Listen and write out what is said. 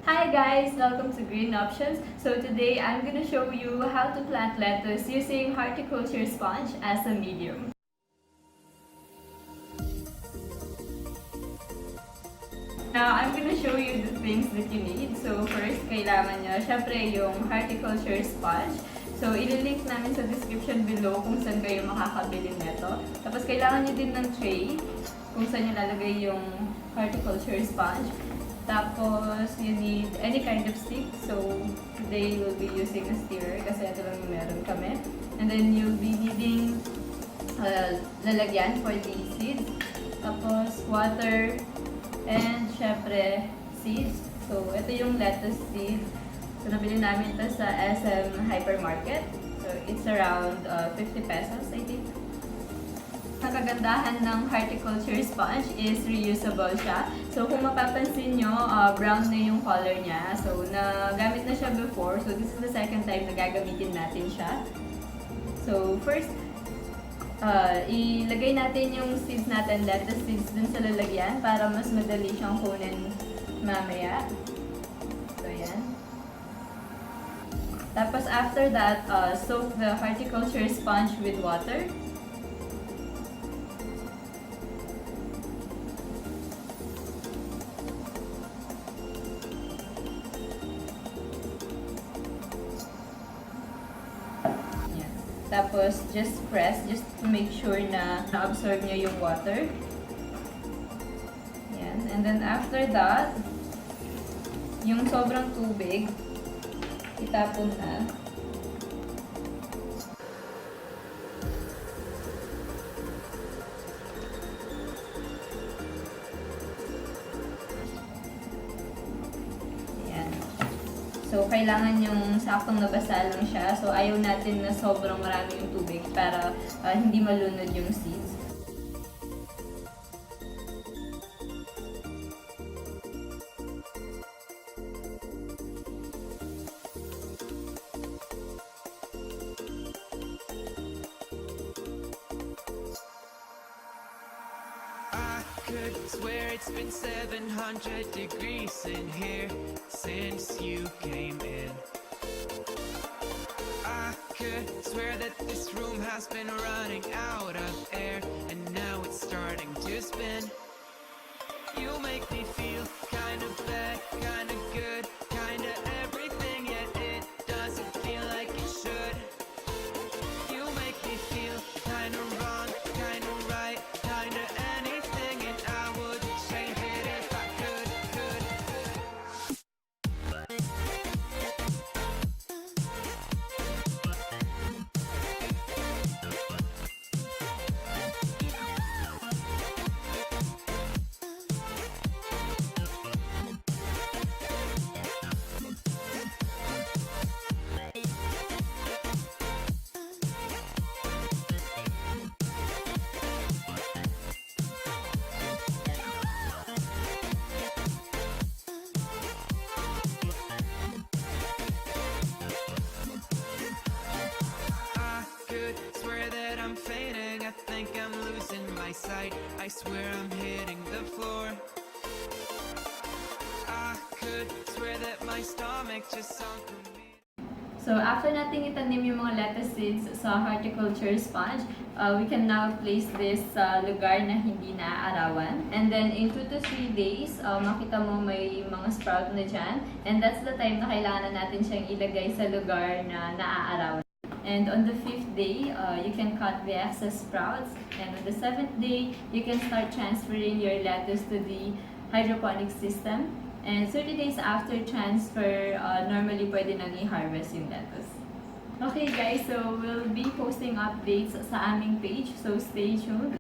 Hi guys! Welcome to Green Options. So today I'm gonna show you how to plant lettuce using horticulture sponge as a medium. Now I'm gonna show you the things that you need. So first, kailangan nyo syempre yung horticulture sponge. So ililink namin sa description below kung saan kayo makakabili nito. Tapos kailangan nyo din ng tray kung saan nyo lalagay yung horticulture sponge. Tapos, you need any kind of stick. So, today we'll be using a stirrer kasi ito lang yung meron kami. And then, you'll be needing lalagyan for the seeds. Tapos, water. And, syempre, seeds. So, ito yung lettuce seeds. So, nabili namin ito sa SM Hypermarket. So, it's around 50 pesos, I think. Ang kagandahan ng horticulture sponge is reusable siya. So, kung mapapansin nyo, brown na yung color niya. So, nagamit na siya before. So, this is the second time na gagamitin natin siya. So, first, ilagay natin yung seeds natin, lettuce seeds dun sa lalagyan para mas madali siyang kunin mamaya. So, yan. Tapos, after that, soak the horticulture sponge with water. Tapos, just press, just to make sure na na-absorb niya yung water. Yan. And then, after that, yung sobrang tubig, itapon na. So, kailangan yung saktong nabasa lang siya. So, ayaw natin na sobrang marami yung tubig para hindi malunod yung seeds. Could swear it's been 700 degrees in here since you came in. I could swear that this room has been running out of air and now it's starting to spin. You make me feel kind of bad, kind of good, kind of everything, yet it doesn't feel like it should. You make me feel kind of wrong, kind of right, kind of anything, and I would change it if I could. Swear that I'm fainting, I think I'm losing my sight, I swear I'm hitting the floor. I could swear that my stomach just sunk to me. So, after nating itanim yung mga lettuce seeds sa horticulture sponge, we can now place this sa lugar na hindi naaarawan. And then, in 2 to 3 days, makita mo may mga sprout na dyan. And that's the time na kailangan natin siyang ilagay sa lugar na naaarawan. And on the 5th day, you can cut the excess sprouts. And on the 7th day, you can start transferring your lettuce to the hydroponic system. And 30 days after transfer, normally pwede nang i-harvest yung lettuce. Okay guys, so we'll be posting updates sa aming page. So stay tuned.